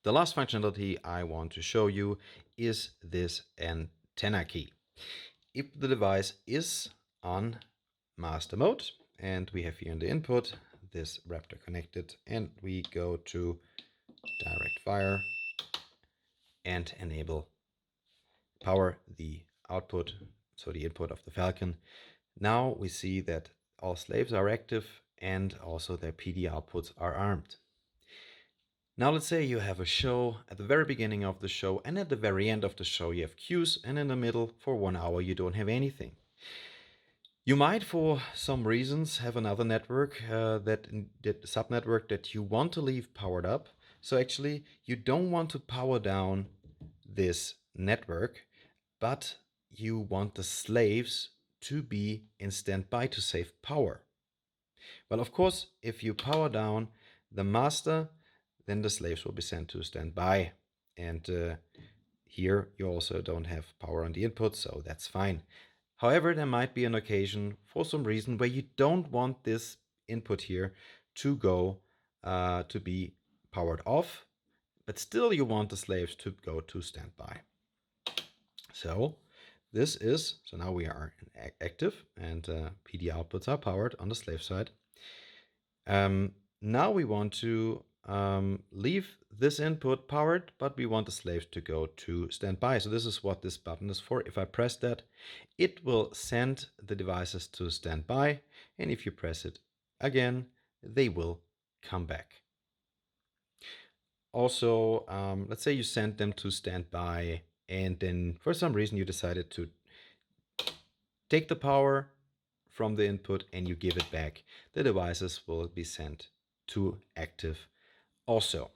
The last functionality I want to show you is this antenna key. If the device is on master mode and we have here in the input this Raptor connected and we go to direct fire and enable power the output, so the input of the Falcon. Now we see that all slaves are active and also their PD outputs are armed. Now let's say you have a show at the very beginning of the show and at the very end of the show you have cues, and in the middle for 1 hour you don't have anything. You might, for some reasons, have another network, that subnetwork that you want to leave powered up. So actually you don't want to power down this network, but you want the slaves to be in standby to save power. Well, of course, if you power down the master, then the slaves will be sent to standby. And here you also don't have power on the input, so that's fine. However, there might be an occasion for some reason where you don't want this input here to go to be powered off, but still you want the slaves to go to standby. So now we are active and PD outputs are powered on the slave side. Now we want to leave this input powered, but we want the slaves to go to standby. So this is what this button is for. If I press that, it will send the devices to standby. And if you press it again, they will come back. Also, let's say you send them to standby and then for some reason you decided to take the power from the input and you give it back. The devices will be sent to active also.